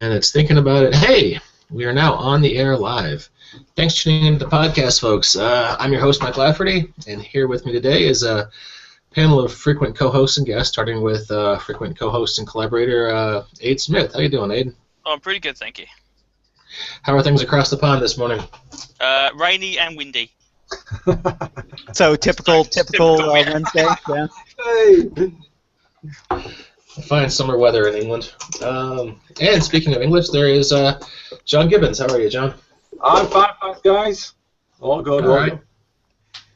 And it's thinking about it. Hey, we are now on the air live. Thanks for tuning into the podcast, folks. I'm your host, Mike Lafferty, and here with me today is a panel of frequent co-hosts and guests, starting with frequent co-host and collaborator, Aid Smith. How you doing, Aid? Oh, I'm pretty good, thank you. How are things across the pond this morning? Rainy and windy. So typical Wednesday. Yeah. Hey. Fine summer weather in England. And speaking of English, there is John Gibbons. How are you, John? I'm fine, thanks, guys. All good. All right.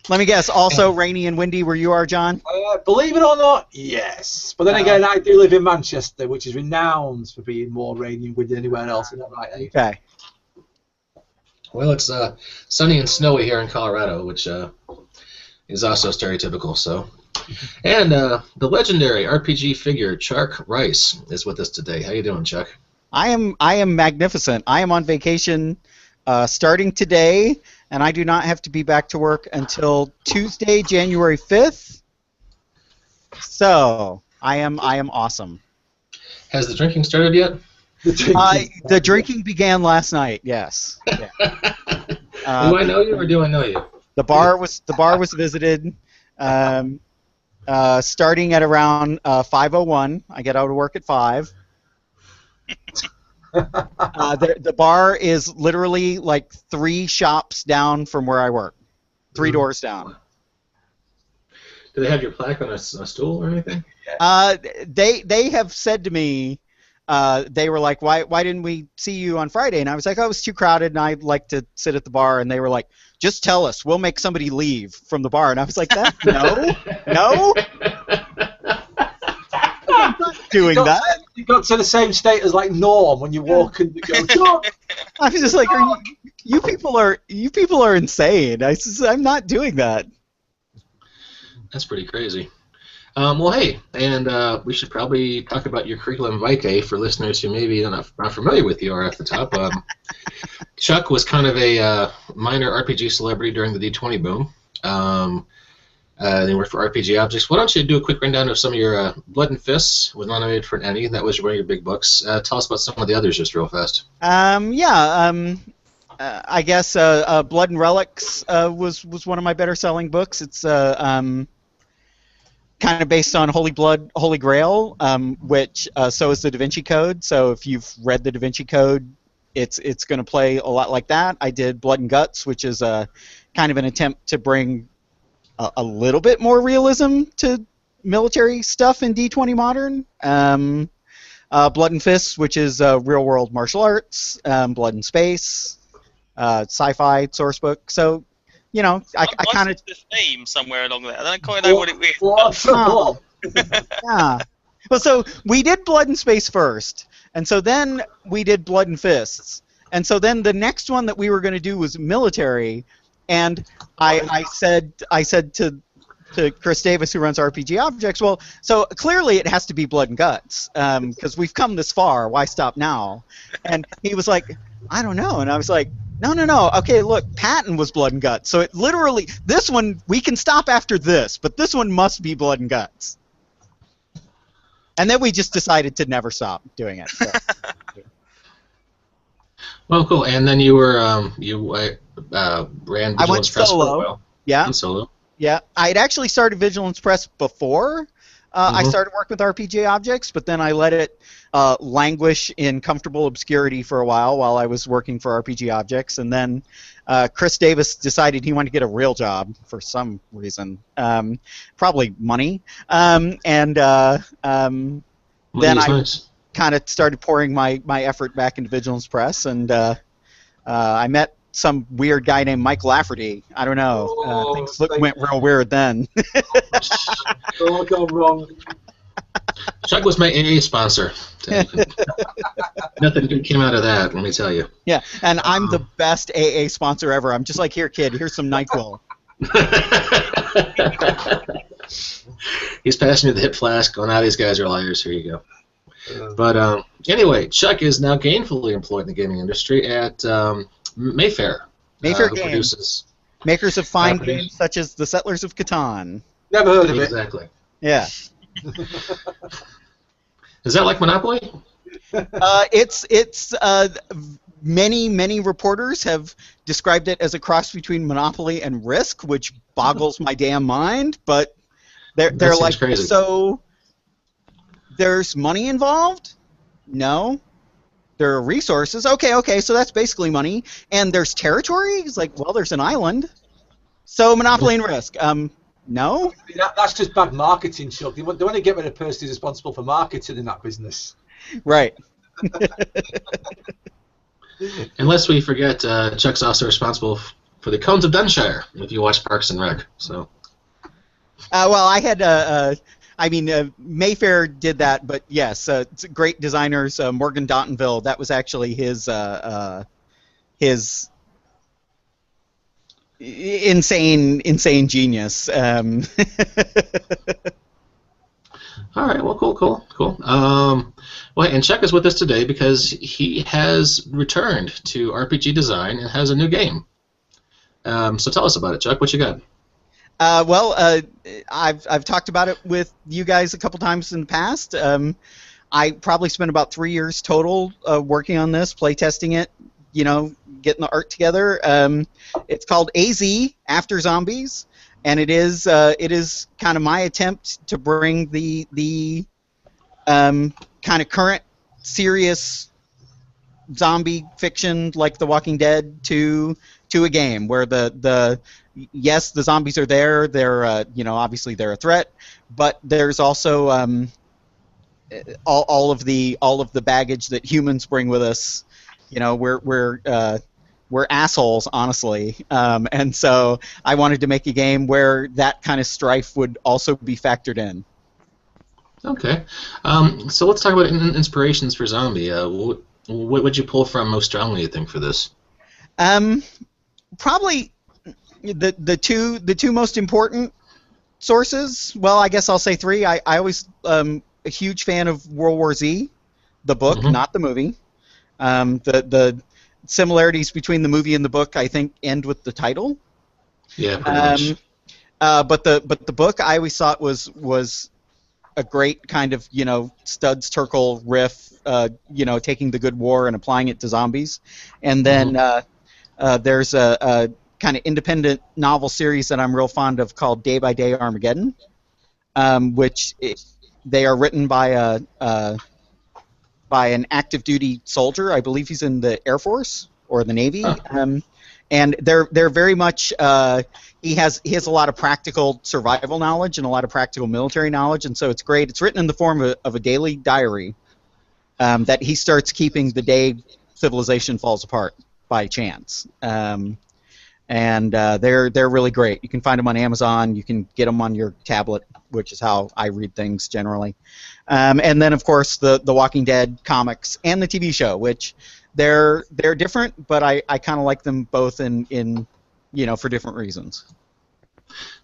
Let me guess. Also rainy and windy where you are, John. Believe it or not, yes. But then again, I do live in Manchester, which is renowned for being more rainy and windy than anywhere else. Isn't that right, Abe? Okay. Well, it's sunny and snowy here in Colorado, which is also stereotypical. So, and the legendary RPG figure Chuck Rice is with us today. How you doing, Chuck? I am magnificent. I am on vacation starting today, and I do not have to be back to work until Tuesday, January 5th. So I am awesome. Has the drinking started yet? The drinking began last night. Yes. Yeah. Do I know you or do I know you? The bar was visited. Starting at around 5:01. I get out of work at 5. The bar is literally like 3 shops down from where I work. 3 doors down. Do they have your plaque on a stool or anything? They have said to me, they were like, why didn't we see you on Friday? And I was like, oh, it was too crowded and I'd like to sit at the bar. And they were like, just tell us, we'll make somebody leave from the bar. And I was like, no. I'm not doing that. You got to the same state as like Norm when you walk and you go, John! I was just like, you people are insane. I'm not doing that. That's pretty crazy. Well, hey, and we should probably talk about your curriculum vitae for listeners who maybe are not familiar with you or at the top. Chuck was kind of a minor RPG celebrity during the D20 boom. They worked for RPG Objects. Why don't you do a quick rundown of some of your Blood and Fists was nominated for an Emmy. That was one of your big books. Tell us about some of the others just real fast. I guess Blood and Relics was one of my better selling books. It's kind of based on Holy Blood, Holy Grail, which so is the Da Vinci Code. So if you've read the Da Vinci Code, it's going to play a lot like that. I did Blood and Guts, which is kind of an attempt to bring a little bit more realism to military stuff in D20 Modern. Blood and Fists, which is real-world martial arts. Blood in Space, sci-fi source book. So, you know, I kind of the theme somewhere along there. I don't quite know what it is. Yeah. Well, so we did Blood in Space first, and so then we did Blood and Fists, and so then the next one that we were going to do was military, and I said to Chris Davis, who runs RPG Objects, well, so clearly it has to be Blood and Guts, because we've come this far. Why stop now? And he was like, I don't know, and I was like, no. Okay, look, Patton was Blood and Guts. So it literally, this one, we can stop after this, but this one must be Blood and Guts. And then we just decided to never stop doing it. So. Well, cool. And then you were ran Vigilance Press for a while. Yeah. Solo. Yeah. I had actually started Vigilance Press before I started working with RPG Objects, but then I let it languish in comfortable obscurity for a while I was working for RPG Objects, and then Chris Davis decided he wanted to get a real job for some reason, probably money, and then I kind of started pouring my effort back into Vigilance Press, and I met some weird guy named Mike Lafferty. I don't know. Things went real weird then. All gone wrong. Chuck was my AA sponsor. Nothing good came out of that, let me tell you. Yeah, and I'm the best AA sponsor ever. I'm just like, here, kid, here's some NyQuil. He's passing me the hip flask, going, these guys are liars, here you go. But anyway, Chuck is now gainfully employed in the gaming industry at Mayfair. Mayfair who Games. Produces makers of fine games such as The Settlers of Catan. Never heard of it. Exactly. Yeah. Is that like Monopoly? It's many reporters have described it as a cross between Monopoly and Risk, which boggles my damn mind. But they're That like, seems crazy. so there's money involved? No. There are resources. Okay, so that's basically money. And there's territory? It's like, well, there's an island. So Monopoly and Risk. No? That's just bad marketing, Chuck. They want to get rid of the person who's responsible for marketing in that business. Right. Unless we forget, Chuck's also responsible for the Cones of Dunshire, if you watch Parks and Rec. So. Well, I had, Mayfair did that, but yes, great designers, Morgan Dautenville, that was actually his insane genius. All right. Well, cool. Well, and Chuck is with us today because he has returned to RPG design and has a new game. So tell us about it, Chuck. What you got? I've talked about it with you guys a couple times in the past. I probably spent about 3 years total working on this, playtesting it, getting the art together. It's called AZ, After Zombies, and it is kind of my attempt to bring the kind of current serious zombie fiction like The Walking Dead to a game where yes, the zombies are there. They're obviously they're a threat, but there's also all of the baggage that humans bring with us. We're assholes, honestly, and so I wanted to make a game where that kind of strife would also be factored in. Okay, so let's talk about inspirations for Zombie. What would you pull from most strongly, you think, for this? Probably the two most important sources. Well, I guess I'll say three. I always a huge fan of World War Z, the book, not the movie. The similarities between the movie and the book, I think, end with the title. Yeah, pretty much. But the book I always thought was a great kind of Studs Terkel riff, taking the good war and applying it to zombies, and then there's a kind of independent novel series that I'm real fond of called Day by Day Armageddon, they are written by an active duty soldier. I believe he's in the Air Force or the Navy. And they're very much he has a lot of practical survival knowledge and a lot of practical military knowledge, and so it's great. It's written in the form of a daily diary that he starts keeping the day civilization falls apart by chance. And they're really great. You can find them on Amazon. You can get them on your tablet, which is how I read things generally. And then, of course, the Walking Dead comics and the TV show, which they're different, but I kind of like them both in for different reasons.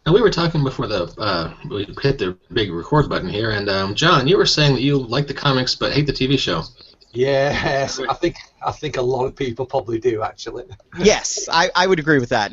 Now, we were talking before we hit the big record button here, and John, you were saying that you like the comics but hate the TV show. Yes, I think a lot of people probably do, actually. Yes, I would agree with that.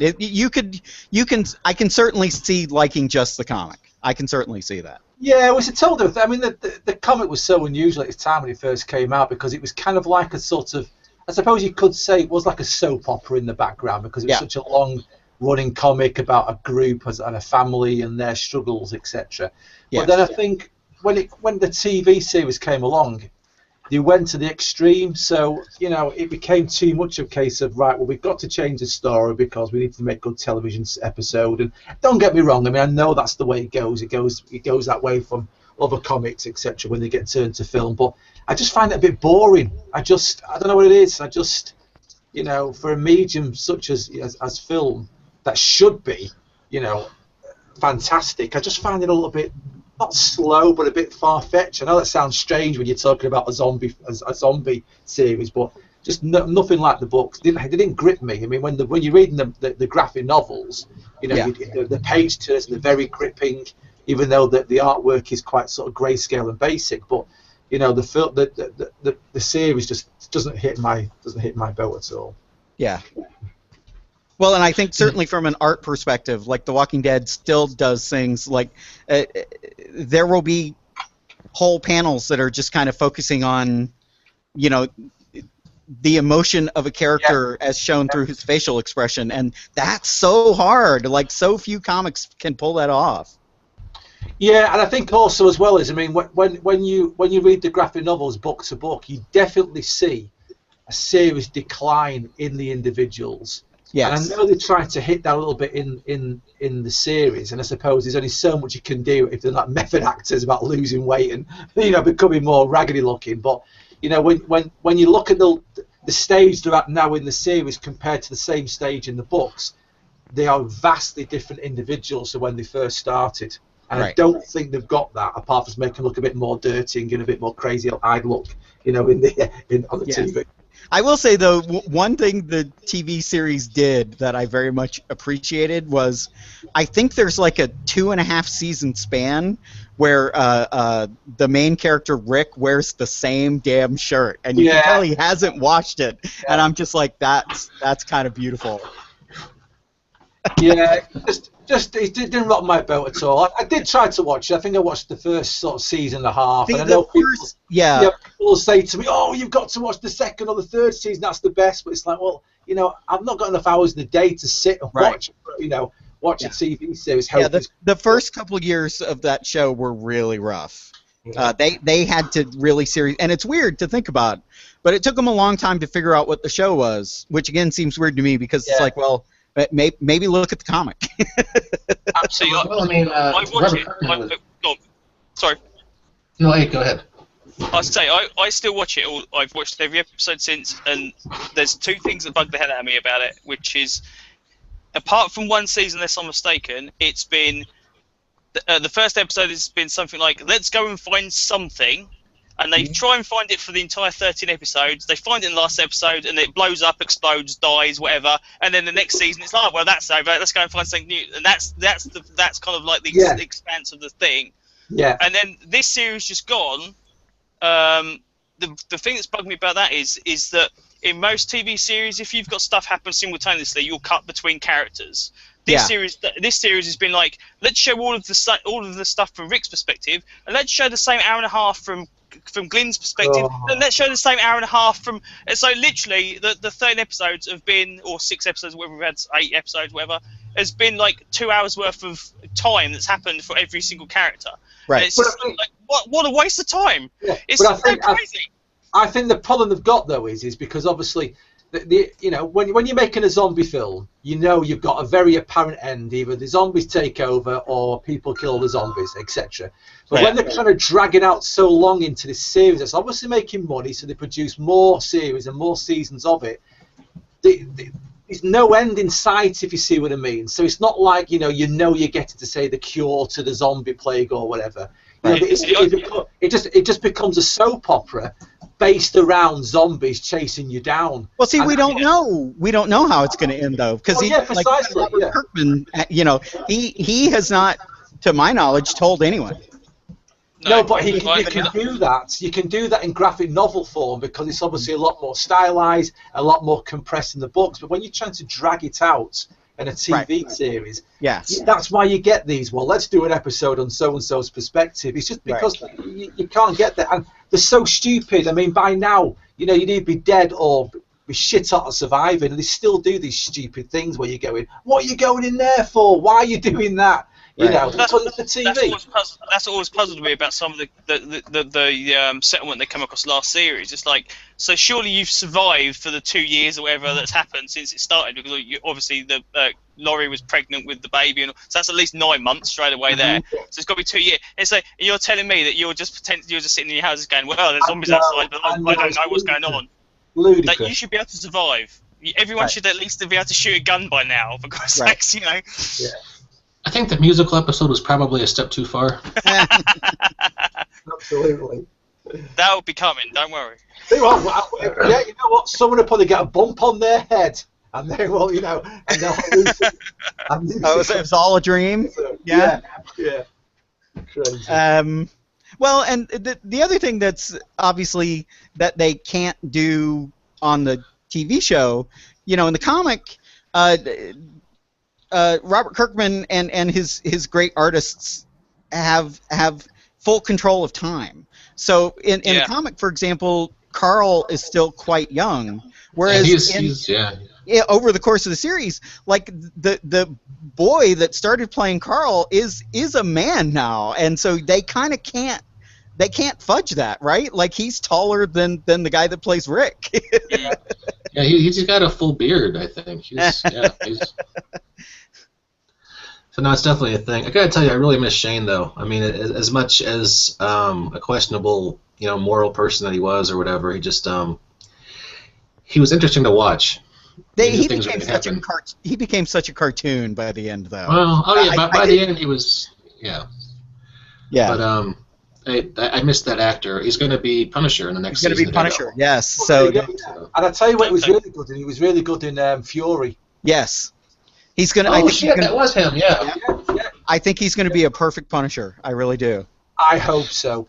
I can certainly see liking just the comic. I can certainly see that. Yeah, it was a total. I mean, the comic was so unusual at its time when it first came out because it was kind of like a sort of, I suppose you could say it was like a soap opera in the background because it was such a long-running comic about a group and a family and their struggles, etc. But then I think when the TV series came along, they went to the extreme, so it became too much of a case of right. Well, we've got to change the story because we need to make good television episode. And don't get me wrong, I mean I know that's the way it goes. It goes that way from other comics, etc. When they get turned to film, but I just find it a bit boring. I don't know what it is. I just for a medium such as film that should be fantastic. I just find it a little bit. Not slow, but a bit far-fetched. I know that sounds strange when you're talking about a zombie series, but just nothing like the books. They didn't grip me. I mean, when you're reading the graphic novels, the page turns and they're very gripping, even though the artwork is quite sort of grayscale and basic. But the series just doesn't hit my boat at all. Yeah. Well, and I think certainly from an art perspective, like The Walking Dead still does things like there will be whole panels that are just kind of focusing on you know, the emotion of a character as shown through his facial expression, and that's so hard. Like, so few comics can pull that off. Yeah, and I think also as well is, I mean, when you read the graphic novels book to book, you definitely see a serious decline in the individuals. Yes. And I know they're trying to hit that a little bit in the series, and I suppose there's only so much you can do if they're not method actors about losing weight and becoming more raggedy looking. But when you look at the stage they're at now in the series compared to the same stage in the books, they are vastly different individuals to when they first started. And I don't think they've got that, apart from making them look a bit more dirty and getting a bit more crazy-eyed look, on the TV. I will say, though, one thing the TV series did that I very much appreciated was, I think there's like a 2.5 season span where the main character Rick wears the same damn shirt, and you can tell he hasn't watched it, and I'm just like, that's kind of beautiful. Yeah, just it didn't rock my boat at all. I did try to watch it. I think I watched the first sort of season and a half. And I know people will say to me, "Oh, you've got to watch the second or the third season. That's the best." But it's like, well, I've not got enough hours in the day to sit and watch, watch a TV series. Yeah, the first couple of years of that show were really rough. They had to really and it's weird to think about, but it took them a long time to figure out what the show was, which again seems weird to me because it's like, well, maybe look at the comic. Absolutely. Well, I mean, I've watched it. Sorry. No, hey, go ahead. I say I still watch it all. I've watched every episode since, and there's two things that bug the hell out of me about it, which is, apart from one season, unless I'm mistaken, it's been the first episode has been something like, let's go and find something. And they try and find it for the entire 13 episodes. They find it in the last episode, and it blows up, explodes, dies, whatever. And then the next season, it's like, well, that's over. Let's go and find something new. And that's kind of like the expanse of the thing. Yeah. And then this series just gone. The thing that's bugged me about that is that in most TV series, if you've got stuff happen simultaneously, you'll cut between characters. This series has been like, let's show all of the stuff from Rick's perspective, and let's show the same hour and a half from Glenn's perspective, and let's show the same hour and a half from. And so literally, the 13 episodes have been, or 6 episodes, whether we've had 8 episodes, whatever, has been like 2 hours worth of time that's happened for every single character. Right. And it's just like, what a waste of time. Yeah. It's so crazy. I think the problem they've got though is because obviously, when you're making a zombie film, you've got a very apparent end. Either the zombies take over or people kill the zombies, etc. But when they're kind of dragging out so long into this series, it's obviously making money, so they produce more series and more seasons of it. There's no end in sight, if you see what I mean. So it's not like you're getting to say the cure to the zombie plague or whatever. It just becomes a soap opera based around zombies chasing you down. Well, see, we don't know. We don't know how it's going to end, though, because Robert Kirkman, he has not, to my knowledge, told anyone. No, but you can do that. You can do that in graphic novel form because it's obviously a lot more stylized, a lot more compressed in the books. But when you're trying to drag it out in a TV series, that's why you get these. Well, let's do an episode on so-and-so's perspective. It's just because you can't get that. And they're so stupid. I mean, by now, you need to be dead or be shit out of surviving. And they still do these stupid things where you're going, what are you going in there for? Why are you doing that? That's what the TV. That's always puzzled me about some of the settlement they come across last series. It's like, so surely you've survived for the 2 years or whatever that's happened since it started, because obviously Laurie was pregnant with the baby, and so that's at least 9 months straight away there. So it's got to be 2 years. And so you're telling me that you're just sitting in your houses going, well, there's zombies outside, but I don't know what's going on. Ludicrous. That you should be able to survive. Everyone should at least be able to shoot a gun by now, for God's sakes, Yeah. I think the musical episode was probably a step too far. Absolutely. That'll be coming, don't worry. You know what? Someone will probably get a bump on their head, and they will, and they'll hallucinate. It was all a dream? Yeah. Crazy. Well, and the other thing that's obviously that they can't do on the TV show, in the comic, Robert Kirkman and his great artists have full control of time. So in a comic, for example, Carl is still quite young, whereas over the course of the series, like the boy that started playing Carl is a man now, and so they kind of can't fudge that, right? Like he's taller than the guy that plays Rick. Yeah, he's got a full beard, I think. So no, it's definitely a thing. I gotta tell you, I really miss Shane, though. I mean, as much as a questionable, moral person that he was, or whatever, he just he was interesting to watch. He became such a cartoon by the end, though. Well, by the end he was, yeah. But I missed that actor. He's going to be Punisher in the next season. He's going to be Punisher, yes. So, and I tell you what, he was really good in. He was really good in Fury. Yes. He's going to. That was him. Yeah. I think he's going to be a perfect Punisher. I really do. I hope so.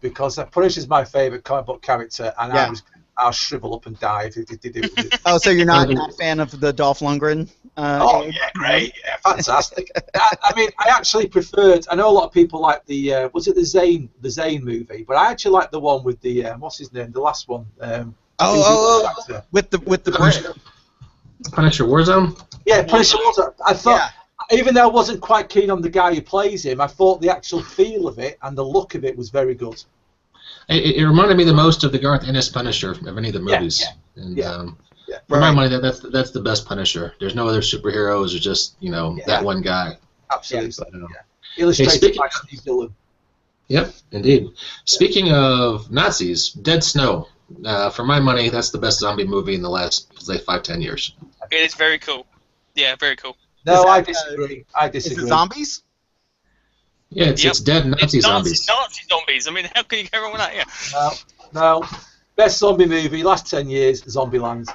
Because Punisher's my favorite comic book character, and I'll shrivel up and die if he did it. Oh, so you're not a fan of the Dolph Lundgren? Yeah, great, yeah, fantastic. I mean, I actually preferred. I know a lot of people like the was it the Zane movie, but I actually like the one with the what's his name, the last one. With the Punisher Warzone. Yeah, Punisher Warzone. I thought. Yeah. Even though I wasn't quite keen on the guy who plays him, I thought the actual feel of it and the look of it was very good. It reminded me the most of the Garth Ennis Punisher of any of the movies. For my money, that's the best Punisher. There's no other superheroes. There's just that one guy. Absolutely. Illustrated by Steve Dillon. Yep, indeed. Speaking of Nazis, Dead Snow. For my money, that's the best zombie movie in the last 5-10 years. It is very cool. Yeah, very cool. No, I disagree. Is it zombies? Yeah, it's dead Nazi zombies. Nazi zombies. I mean, how can you go wrong with that? Yeah. No. Best zombie movie last 10 years, Zombieland.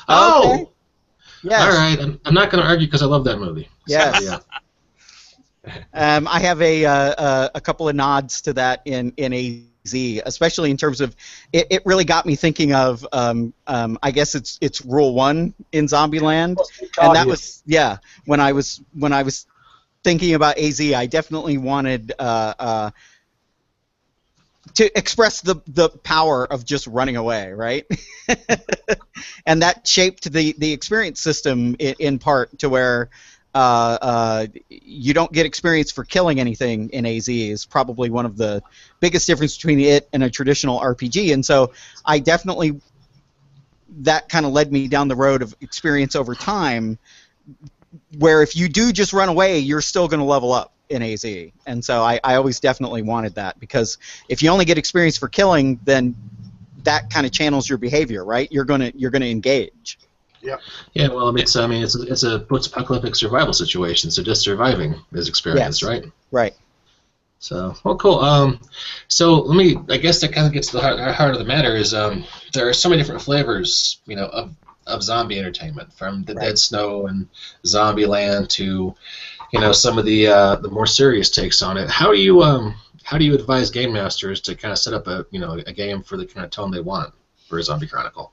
Oh. Okay. Yes. All right. I'm not going to argue because I love that movie. Yes. So, I have a couple of nods to that in AZ, especially in terms of it really got me thinking of I guess it's Rule 1 in Zombieland, and that was when I was thinking about AZ, I definitely wanted to express the power of just running away, right? And that shaped the experience system in part to where you don't get experience for killing anything in AZ is probably one of the biggest difference between it and a traditional RPG. And so I definitely, that kind of led me down the road of experience over time, where if you do just run away, you're still going to level up in AZ. And so I always definitely wanted that, because if you only get experience for killing, then that kind of channels your behavior, right? You're gonna engage. Yeah. Yeah. Well, it's a post-apocalyptic survival situation, so just surviving is experience, right? Right. So, well, cool. So I guess that kind of gets to the heart of the matter is there are so many different flavors, of zombie entertainment, from the Dead Snow and Zombieland to, some of the more serious takes on it. How do you advise game masters to kind of set up a game for the kind of tone they want for a Zombie Chronicle?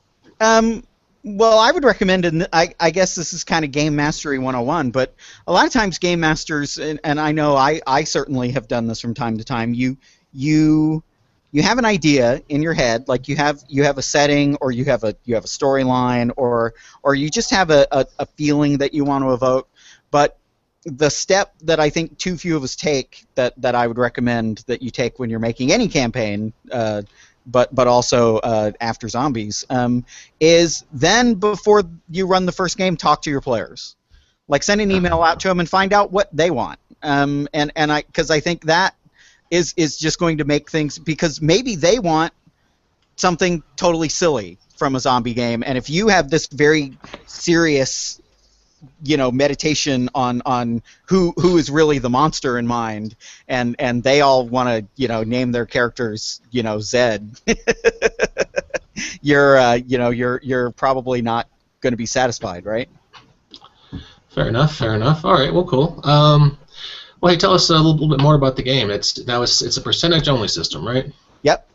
Well, I would recommend, and I guess this is kind of game mastery 101, but a lot of times game masters, and I know I certainly have done this from time to time, you have an idea in your head, like you have a setting, or you have a storyline, or you just have a feeling that you want to evoke, but the step that I think too few of us take, that I would recommend that you take when you're making any campaign, but also after zombies, is then before you run the first game, talk to your players. Like send an email out to them and find out what they want. Because I think that is just going to make things, because maybe they want something totally silly from a zombie game, and if you have this very serious meditation on who is really the monster in mind, and they all want to name their characters Zed, you're probably not going to be satisfied, right? Fair enough. All right, well, cool. Well, hey, tell us a little bit more about the game. It's a percentage only system, right? Yep.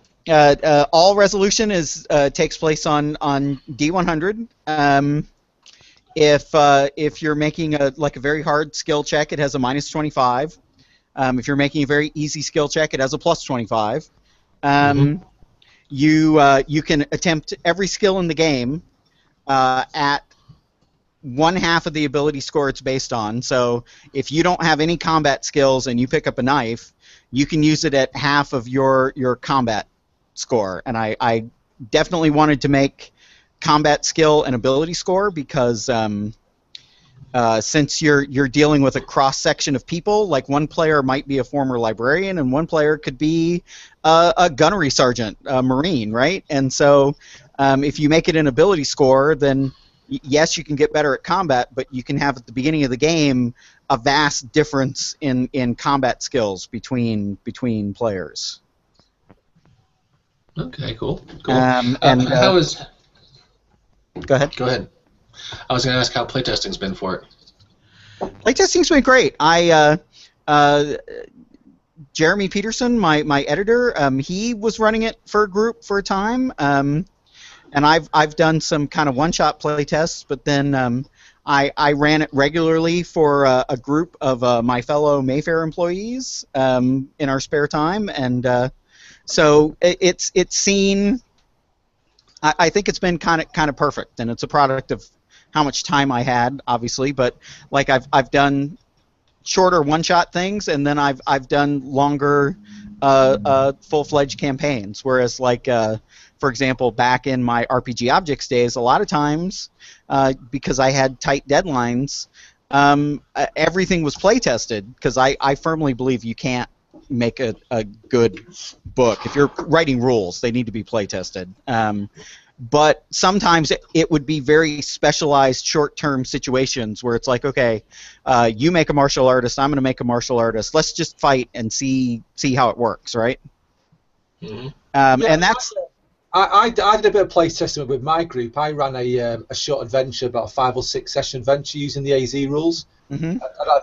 All resolution takes place on D100. If you're making a very hard skill check, it has a -25. If you're making a very easy skill check, it has a +25. you can attempt every skill in the game at one half of the ability score it's based on. So if you don't have any combat skills and you pick up a knife, you can use it at half of your combat score. And I definitely wanted to make combat skill an ability score because since you're dealing with a cross section of people, like one player might be a former librarian and one player could be a gunnery sergeant, a Marine, right? And so if you make it an ability score, then yes, you can get better at combat, but you can have at the beginning of the game a vast difference in combat skills between players. Okay, cool. And how is? Go ahead. Go ahead. I was going to ask how playtesting's been for it. Playtesting's been great. Jeremy Peterson, my editor, he was running it for a group for a time, and I've done some kind of one-shot playtests, but then I ran it regularly for a group of my fellow Mayfair employees in our spare time, and so it's seen. I think it's been kind of perfect, and it's a product of how much time I had, obviously. But like I've done shorter one-shot things, and then I've done longer full-fledged campaigns. Whereas like for example, back in my RPG Objects days, a lot of times because I had tight deadlines, everything was play-tested because I firmly believe you can't make a good book. If you're writing rules, they need to be play-tested. But sometimes it would be very specialized short-term situations where it's like, okay, you make a martial artist, I'm going to make a martial artist. Let's just fight and see how it works, right? Mm-hmm. And that's... I did a bit of play testing with my group. I ran a short adventure, about a 5 or 6 session adventure using the AZ rules. Mm-hmm.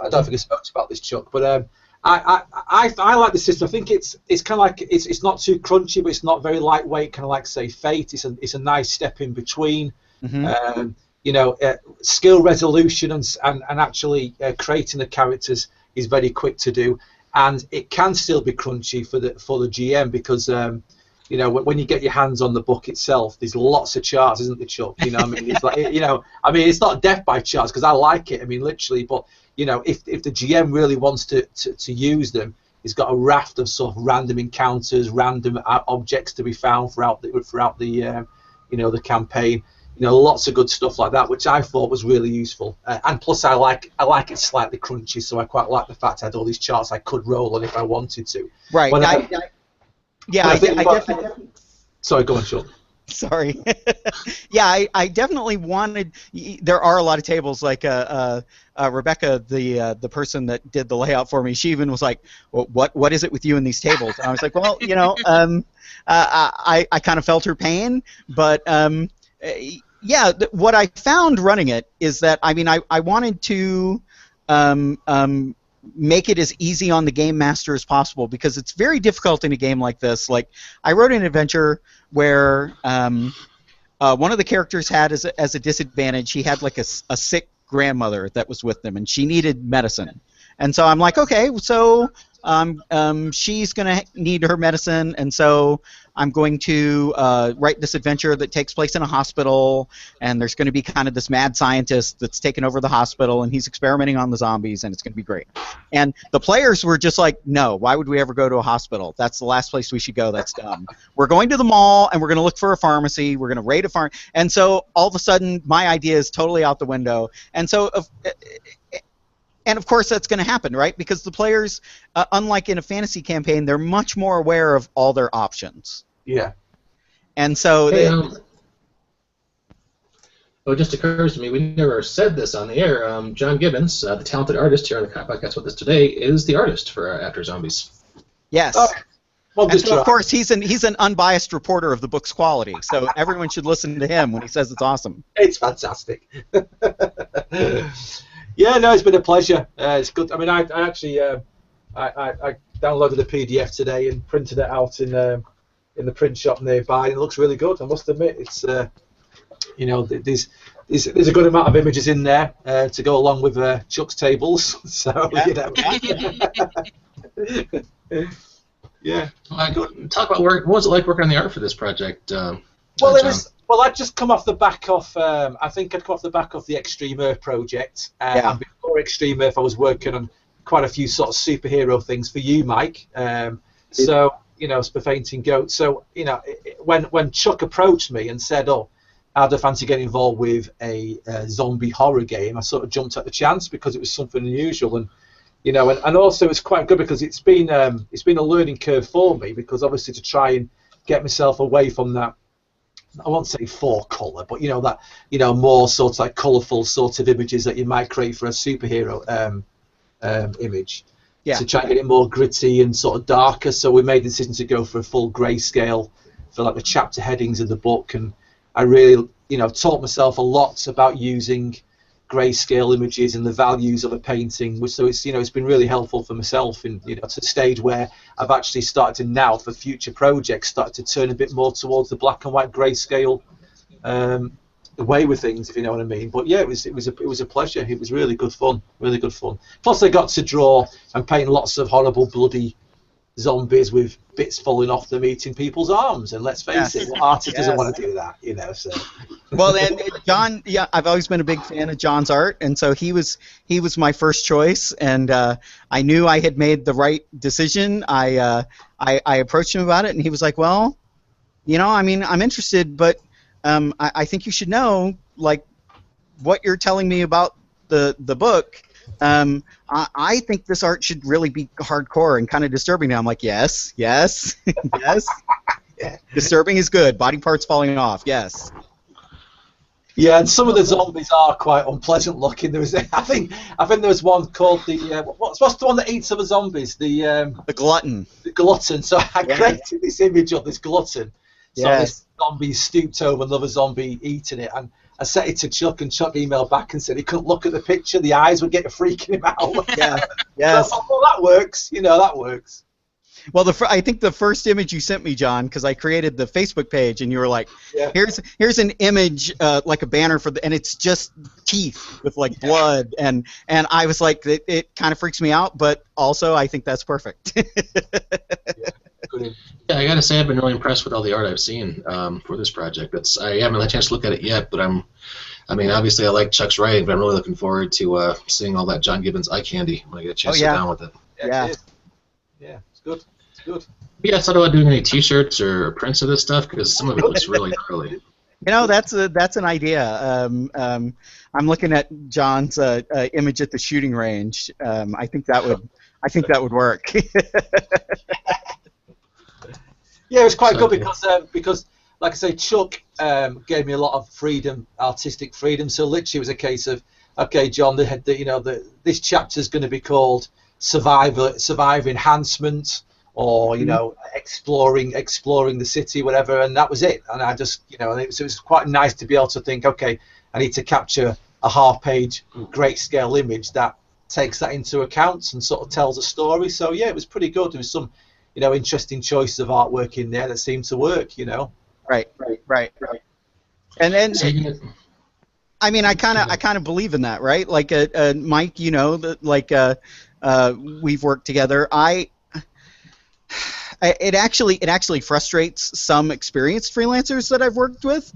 I don't think I spoke about this, Chuck, but I like the system. I think it's kind of like it's not too crunchy, but it's not very lightweight. Kind of like say Fate. It's a nice step in between. Mm-hmm. Skill resolution and actually creating the characters is very quick to do, and it can still be crunchy for the GM because when you get your hands on the book itself, there's lots of charts, isn't there, Chuck? You know, I mean, it's like it's not death by charts because I like it. I mean, literally, but if the GM really wants to use them, he's got a raft of sort of random encounters, random objects to be found throughout the campaign. Lots of good stuff like that, which I thought was really useful. And plus, I like it slightly crunchy, so I quite like the fact I had all these charts I could roll on if I wanted to. Right. I definitely. Sorry, go on, Sean. Sorry. Yeah, I definitely wanted. There are a lot of tables like Rebecca, the person that did the layout for me. She even was like, well, "What is it with you in these tables?" And I was like, "Well, I kind of felt her pain, but what I found running it is that I wanted to make it as easy on the game master as possible because it's very difficult in a game like this. Like I wrote an adventure where one of the characters had as a disadvantage, he had like a sick grandmother that was with them and she needed medicine. And so I'm like, okay, so she's going to need her medicine, and so I'm going to write this adventure that takes place in a hospital, and there's going to be kind of this mad scientist that's taken over the hospital, and he's experimenting on the zombies, and it's going to be great. And the players were just like, no, why would we ever go to a hospital? That's the last place we should go. That's dumb. We're going to the mall, and we're going to look for a pharmacy. We're going to raid a farm. And so all of a sudden, my idea is totally out the window. And so... And of course that's going to happen, right? Because the players, unlike in a fantasy campaign, they're much more aware of all their options. Yeah. And so... it just occurs to me, we never said this on the air. John Gibbons, the talented artist here on the podcast with us today, is the artist for After Zombies. Yes. Oh, well, and so, of course, he's an unbiased reporter of the book's quality, so everyone should listen to him when he says it's awesome. It's fantastic. Yeah, no, it's been a pleasure. It's good. I mean, I actually I downloaded the PDF today and printed it out in the print shop nearby, and it looks really good. I must admit, it's there's a good amount of images in there to go along with Chuck's tables. So yeah. Yeah. Talk about work. What was it like working on the art for this project? Well, it was. Well, I'd just come off the back of. I think I'd come off the back of the Extreme Earth project, and before Extreme Earth, I was working on quite a few sort of superhero things for you, Mike. So Fainting Goat. So when Chuck approached me and said, "Oh, I'd fancy getting involved with a zombie horror game," I sort of jumped at the chance because it was something unusual, and and also it's quite good because it's been a learning curve for me, because obviously to try and get myself away from that. I won't say four colour, but that more sort of like colourful sort of images that you might create for a superhero image. Yeah. To try and get it more gritty and sort of darker. So we made the decision to go for a full grayscale for like the chapter headings of the book, and I really taught myself a lot about using grayscale images and the values of a painting, which so it's been really helpful for myself in to the stage where I've actually started to now for future projects start to turn a bit more towards the black and white grayscale way with things, if you know what I mean. But yeah, it was a pleasure. It was really good fun. Plus I got to draw and paint lots of horrible bloody zombies with bits falling off them eating people's arms, and let's face it, what artist doesn't want to do that, so. Well, and John, I've always been a big fan of John's art, and so he was my first choice, and I knew I had made the right decision. I approached him about it, and he was like, "Well, I mean, I'm interested, but I think you should know, like, what you're telling me about the book. I think this art should really be hardcore and kind of disturbing." Now I'm like, yes, yes. Disturbing is good. Body parts falling off, yes. Yeah, and some of the zombies are quite unpleasant looking. I think there was one called the what's the one that eats other zombies? The glutton. The glutton. So I created this image of this glutton. So this zombie stooped over another zombie eating it, and I sent it to Chuck, and Chuck emailed back and said he couldn't look at the picture. The eyes would get freaking him out. Yeah, yes. So, well, that works. That works. Well, I think the first image you sent me, John, because I created the Facebook page, and you were like, "Here's an image like a banner for and it's just teeth with like blood," and I was like, it kind of freaks me out, but also I think that's perfect. Yeah, I gotta say I've been really impressed with all the art I've seen for this project. I haven't had a chance to look at it yet, but obviously I like Chuck's writing, but I'm really looking forward to seeing all that John Gibbons eye candy when I get a chance to sit down with it. Yeah, it's good. Yeah, I thought about doing any T-shirts or prints of this stuff because some of it looks really gnarly. That's an idea. I'm looking at John's image at the shooting range. I think that would work. Yeah, it was quite good because, like I say, Chuck gave me a lot of freedom, artistic freedom. So literally, it was a case of, okay, John, this chapter is going to be called Survivor Enhancement, or exploring the city, whatever, and that was it. And I just, so it was quite nice to be able to think, okay, I need to capture a half-page, great-scale image that takes that into account and sort of tells a story. So yeah, it was pretty good. There was some interesting choices of artwork in there that seemed to work, Right. And then, I mean, I kind of believe in that, right? Like, Mike, we've worked together. It actually frustrates some experienced freelancers that I've worked with,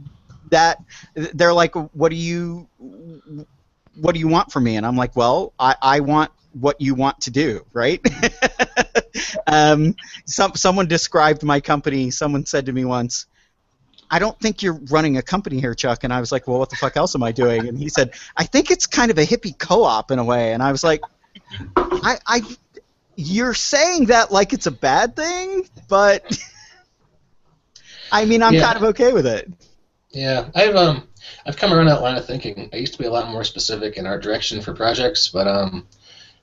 that they're like, what do you want from me? And I'm like, well, I want what you want to do, right? Someone described my company. Someone said to me once, "I don't think you're running a company here, Chuck." And I was like, well, what the fuck else am I doing? And he said, "I think it's kind of a hippie co-op in a way." And I was like, you're saying that like it's a bad thing, but I mean, I'm kind of okay with it. Yeah, I've come around that line of thinking. I used to be a lot more specific in art direction for projects, but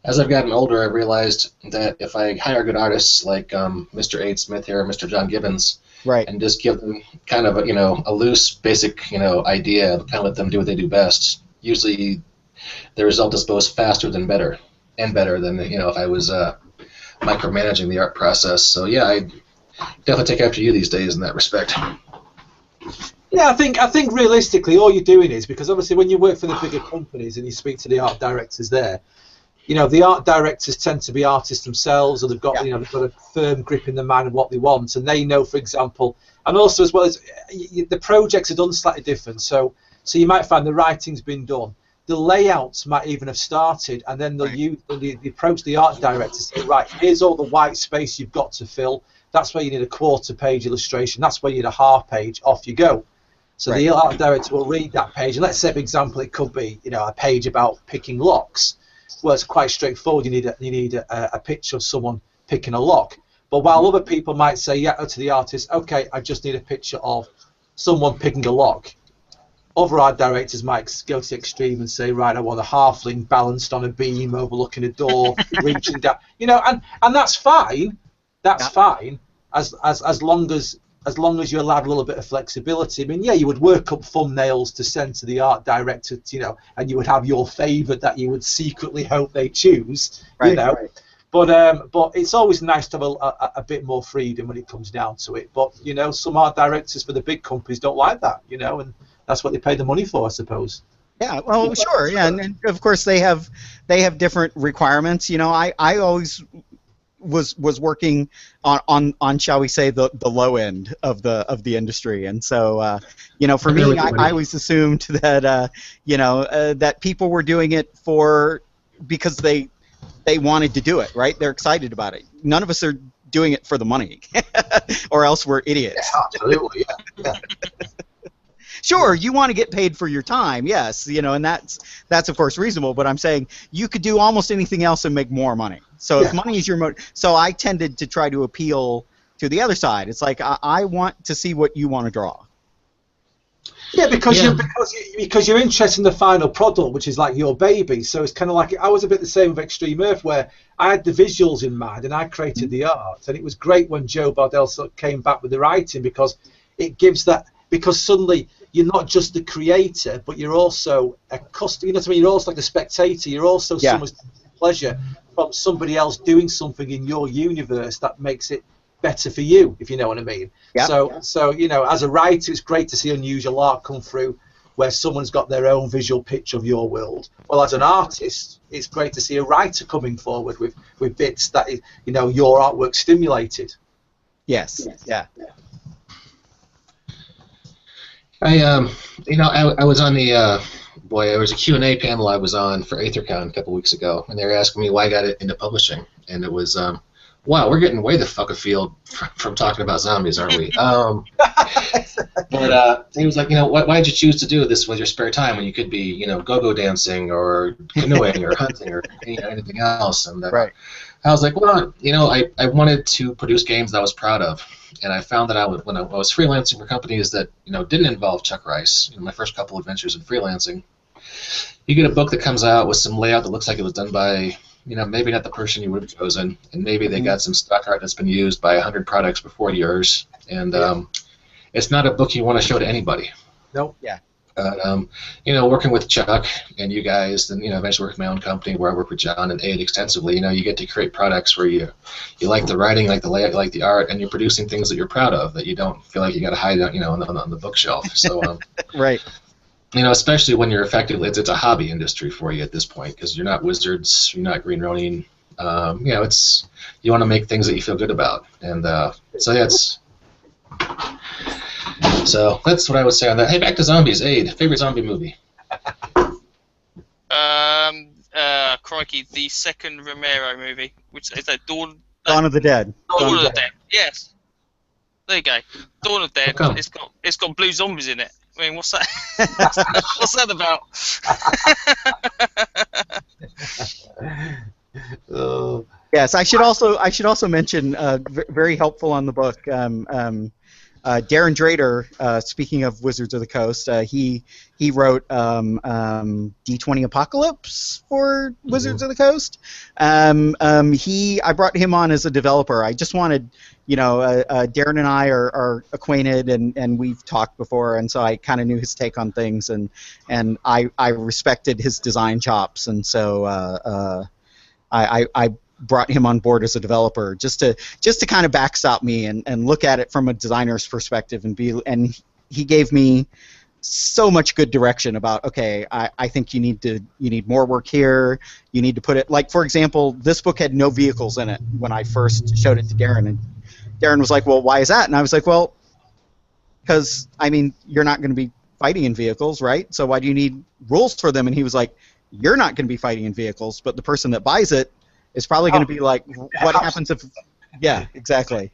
as I've gotten older, I've realized that if I hire good artists like Mr. Aid Smith here or Mr. John Gibbons, right, and just give them kind of a loose, basic idea, kind of let them do what they do best, usually the result is both faster than better, and better than if I was micromanaging the art process. So yeah, I definitely take after you these days in that respect. Yeah, I think realistically, all you're doing is, because obviously when you work for the bigger companies and you speak to the art directors there, the art directors tend to be artists themselves, or they've got they've got a firm grip in their mind of what they want, and they know, for example, and also as well as the projects are done slightly different. So you might find the writing's been done, the layouts might even have started, and then they approach the art director and say, right, here's all the white space you've got to fill. That's where you need a quarter-page illustration. That's where you need a half-page. Off you go. So the art director will read that page, and let's say, for example, it could be a page about picking locks. Well, it's quite straightforward. You need a picture of someone picking a lock. But while other people might say, to the artist, okay, I just need a picture of someone picking a lock. Other art directors might go to the extreme and say, right, I want a halfling balanced on a beam overlooking a door, reaching down. And that's fine. That's fine, as long as you allow a little bit of flexibility. I mean, you would work up thumbnails to send to the art director, and you would have your favourite that you would secretly hope they choose, But it's always nice to have a bit more freedom when it comes down to it. But some art directors for the big companies don't like that, and that's what they pay the money for, I suppose. Yeah, well, sure, yeah, and of course they have different requirements. I always was working on shall we say the low end of the industry, and so for me, I always assumed that that people were doing it because they wanted to do it, right? They're excited about it. None of us are doing it for the money, or else we're idiots. Yeah, absolutely, yeah. Sure, you want to get paid for your time, yes, and that's of course reasonable. But I'm saying you could do almost anything else and make more money. So if money is your motive, so I tended to try to appeal to the other side. It's like I want to see what you want to draw. Yeah, because you're interested in the final product, which is like your baby. So it's kind of like I was a bit the same with Extreme Earth, where I had the visuals in mind and I created the art, and it was great when Joe Bardell sort of came back with the writing, because it gives that. Because suddenly you're not just the creator, but you're also a customer. You know what I mean? You're also like a spectator. You're also someone's pleasure from somebody else doing something in your universe that makes it better for you, if you know what I mean. Yep. So as a writer, it's great to see unusual art come through where someone's got their own visual picture of your world. Well, as an artist, it's great to see a writer coming forward with bits that your artwork stimulated. Yes. Yeah. I was on the there was a Q&A panel I was on for AetherCon a couple weeks ago, and they were asking me why I got into publishing, and it was wow, we're getting way the fuck afield from talking about zombies, aren't we? But he was like, why did you choose to do this with your spare time when you could be, go-go dancing or canoeing or hunting or anything else? And I was like, well, I wanted to produce games that I was proud of. And I found that when I was freelancing for companies that didn't involve Chuck Rice, my first couple adventures in freelancing, you get a book that comes out with some layout that looks like it was done by maybe not the person you would have chosen, and maybe they got some stock art that's been used by 100 products before yours, and it's not a book you want to show to anybody. Nope. Yeah. Working with Chuck and you guys, and eventually work with my own company where I work with John and Aid extensively. You get to create products where you like the writing, you like the layout, you like the art, and you're producing things that you're proud of that you don't feel like you got to hide, on the bookshelf. So, right. Especially when you're effectively, it's a hobby industry for you at this point because you're not wizards, you're not Green Ronin. It's you want to make things that you feel good about, and So that's what I would say on that. Hey, back to zombies. Aid, favorite zombie movie? Crikey, the second Romero movie, which is that Dawn of the Dead. Dawn of the Dead. Yes. There you go. Dawn of the Dead. It's got blue zombies in it. I mean, what's that? What's that about? Yes, I should also mention very helpful on the book. Darren Drader, speaking of Wizards of the Coast, he wrote D20 Apocalypse for Wizards of the Coast. I brought him on as a developer. I just wanted, Darren and I are acquainted and we've talked before, and so I kind of knew his take on things, and I respected his design chops, and so I brought him on board as a developer just to kind of backstop me and look at it from a designer's perspective and he gave me so much good direction about, okay, I think you need more work here. You need to put it, like, for example, this book had no vehicles in it when I first showed it to Darren, and Darren was like, well, why is that? And I was like, well, because, I mean, you're not going to be fighting in vehicles, right? So why do you need rules for them? And he was like, you're not going to be fighting in vehicles, but the person that buys it is probably going to be like, what happens if... Yeah, exactly.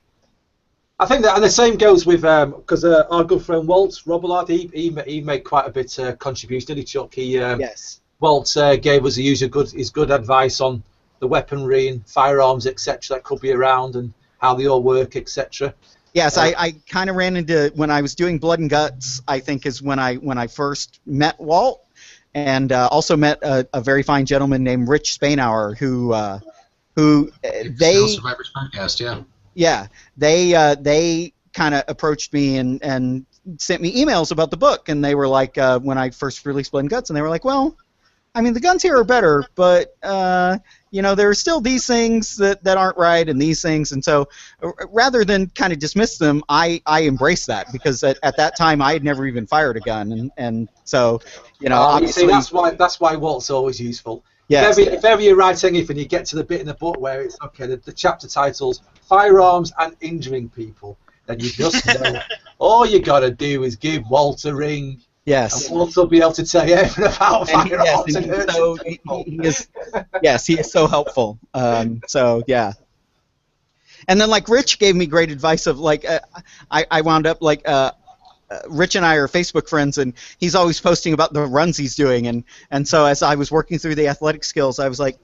I think that, and the same goes with because our good friend Walt Robillard, he made quite a bit contribution, didn't he, Chuck? Yes. Walt gave us his good advice on the weaponry and firearms, etc. that could be around and how they all work, etc. Yes, I kind of ran into, when I was doing Blood and Guts, I think is when I first met Walt, and also met a very fine gentleman named Rich Spainhour, who they Survivors podcast, yeah. Yeah, they kind of approached me and sent me emails about the book, and they were like, when I first released Blood and Guts, and they were like, well, I mean, the guns here are better, but there are still these things that aren't right, and these things, and so rather than kind of dismiss them, I embraced that, because at that time I had never even fired a gun, and so obviously that's why Walt's always useful. Yes. If ever you write anything, you get to the bit in the book where it's okay, the chapter title's Firearms and Injuring People, then you just know all you got to do is give Walt a ring. Yes. And Walt will be able to tell you everything about firearms and so he is so helpful. So yeah. And then like Rich gave me great advice of like I wound up like Rich and I are Facebook friends, and he's always posting about the runs he's doing, and so as I was working through the athletic skills, I was like,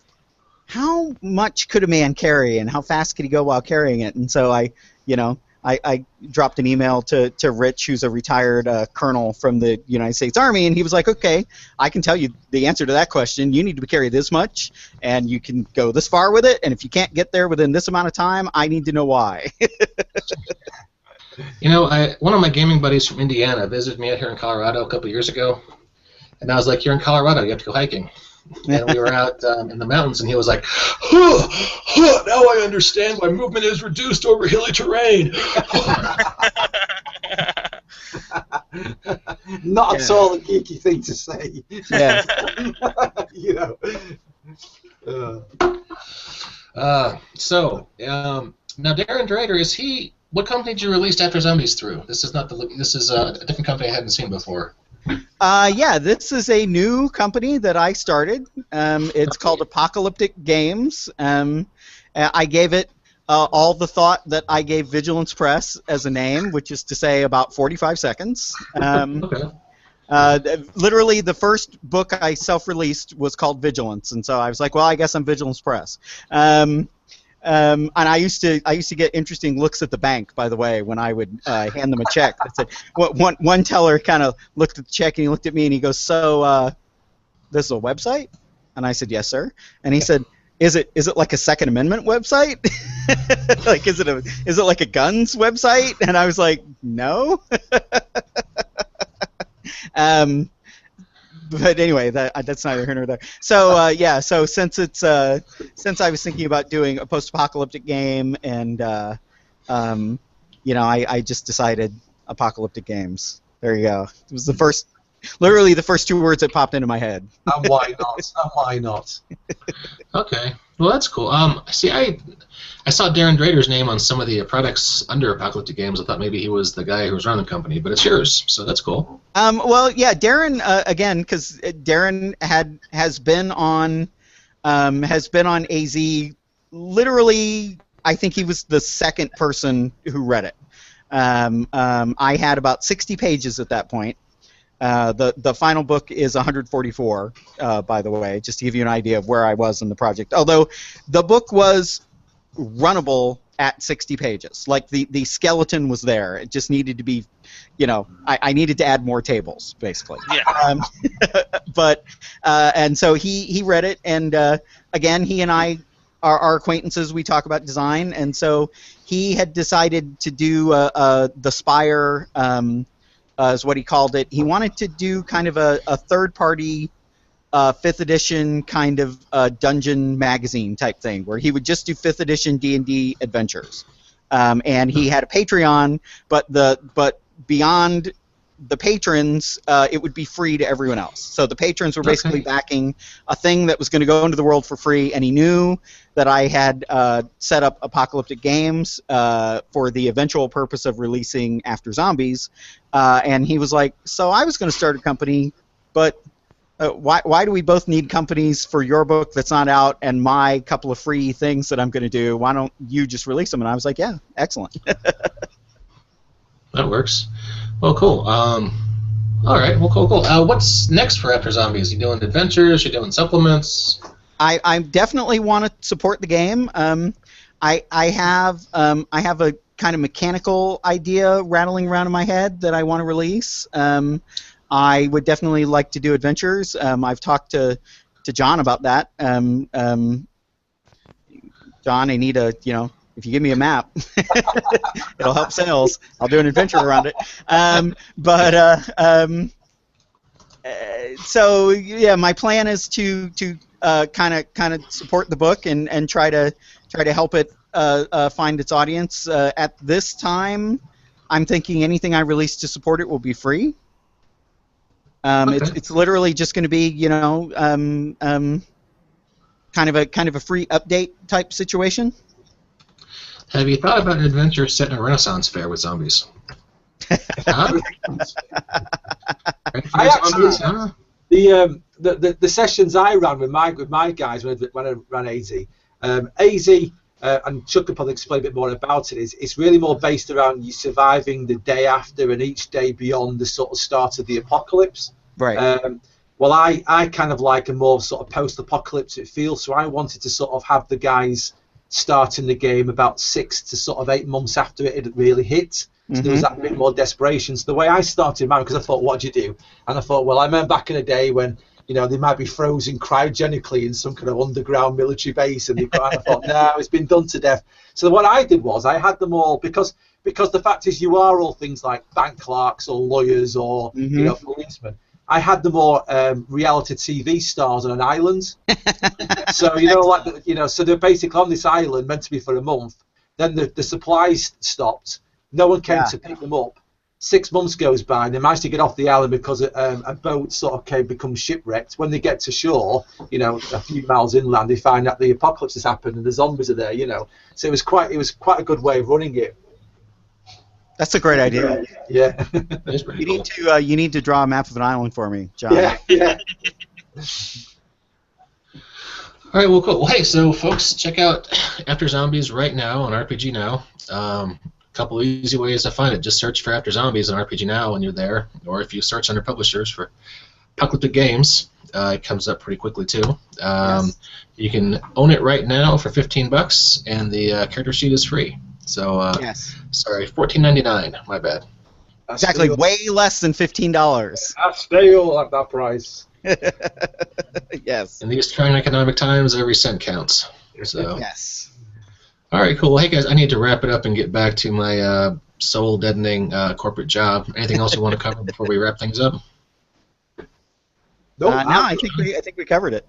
how much could a man carry, and how fast could he go while carrying it? And so I dropped an email to Rich, who's a retired colonel from the United States Army, and he was like, okay, I can tell you the answer to that question. You need to carry this much, and you can go this far with it, and if you can't get there within this amount of time, I need to know why. One of my gaming buddies from Indiana visited me out here in Colorado a couple of years ago, and I was like, you're in Colorado, you have to go hiking. And we were out in the mountains, and he was like, now I understand why movement is reduced over hilly terrain. Not at all a geeky thing to say. Yeah. Now Darren Drader, what company did you release After Zombies through? This is a different company I hadn't seen before. This is a new company that I started. It's called Apocalyptic Games. I gave it all the thought that I gave Vigilance Press as a name, which is to say about 45 seconds. Okay. Literally, the first book I self-released was called Vigilance, and so I was like, well, I guess I'm Vigilance Press. And I used to get interesting looks at the bank, by the way, when I would hand them a check. I said, one teller kind of looked at the check, and he looked at me, and he goes, so this is a website? And I said, yes, sir. And he said, is it like a Second Amendment website? Like, is it like a guns website? And I was like, no. But anyway, that's neither here nor there. So so since I was thinking about doing a post-apocalyptic game, and I just decided Apocalyptic Games. There you go. It was literally the first two words that popped into my head. And why not? And why not? Okay. Well, that's cool. See, I saw Darren Drader's name on some of the products under Apocalyptic Games. I thought maybe he was the guy who was running the company, but it's yours, so that's cool. Well, yeah, Darren again, because Darren has been on AZ. Literally, I think he was the second person who read it. I had about 60 pages at that point. The final book is 144, by the way, just to give you an idea of where I was in the project. Although the book was runnable at 60 pages. Like, the skeleton was there. It just needed to be, I needed to add more tables, basically. Yeah. And so he read it, and again, he and I are acquaintances. We talk about design, and so he had decided to do the Spire, is what he called it. He wanted to do kind of a third-party 5th edition kind of dungeon magazine type thing, where he would just do 5th edition D&D adventures. And he had a Patreon, but beyond the patrons, it would be free to everyone else. So the patrons were basically backing a thing that was going to go into the world for free, and he knew that I had set up Apocalyptic Games for the eventual purpose of releasing After Zombies, and he was like, so I was going to start a company, but why do we both need companies for your book that's not out and my couple of free things that I'm going to do? Why don't you just release them? And I was like, yeah, excellent. That works. Well, cool. All right. Well, cool. What's next for After Zombies? You doing adventures? You doing supplements? I definitely want to support the game. I have a kind of mechanical idea rattling around in my head that I want to release. I would definitely like to do adventures. I've talked to John about that. John, I need if you give me a map, it'll help sales. I'll do an adventure around it. So yeah, my plan is to kind of support the book and try to help it find its audience. At this time, I'm thinking anything I release to support it will be free. It's literally just going to be kind of a free update type situation. Have you thought about an adventure set in a Renaissance fair with zombies? Huh? The sessions I ran with my guys when I ran AZ, and Chuck could probably explain a bit more about it. It's really more based around you surviving the day after and each day beyond the sort of start of the apocalypse. Right. Well, I kind of like a more sort of post-apocalyptic feel, so I wanted to sort of have the guys starting the game about 6 to sort of 8 months after it had really hit. So there was that bit more desperation. So the way I started mine, because I thought, what do you do? And I thought, well, I remember back in the day when they might be frozen cryogenically in some kind of underground military base, and I thought, no, it's been done to death. So what I did was I had them all because the fact is you are all things like bank clerks or lawyers or policemen. I had them all reality TV stars on an island. So so they're basically on this island meant to be for a month. Then the supplies stopped. No one came to pick them up. 6 months goes by, and they managed to get off the island because a boat sort of becomes shipwrecked. When they get to shore, a few miles inland, they find out the apocalypse has happened and the zombies are there. So it was quite a good way of running it. That's a great idea. Yeah. You need to draw a map of an island for me, John. Yeah. All right, well, cool. Well, hey, so folks, check out After Zombies right now on RPG Now. Couple of easy ways to find it. Just search for After Zombies on RPG Now when you're there, or if you search under publishers for Apocalyptic Games, it comes up pretty quickly too. You can own it right now for $15, and the character sheet is free. So, sorry, $14.99. My bad. Exactly, way less than $15. I steal at that price. Yes. In these trying economic times, every cent counts. So. Yes. All right, cool. Well, hey guys, I need to wrap it up and get back to my soul-deadening corporate job. Anything else you want to cover before we wrap things up? No, I think we covered it.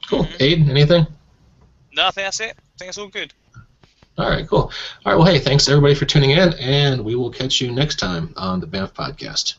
Cool. Aid, anything? No, I think that's it. I think it's all good. All right, cool. All right, well, hey, thanks everybody for tuning in, and we will catch you next time on the BAMF podcast.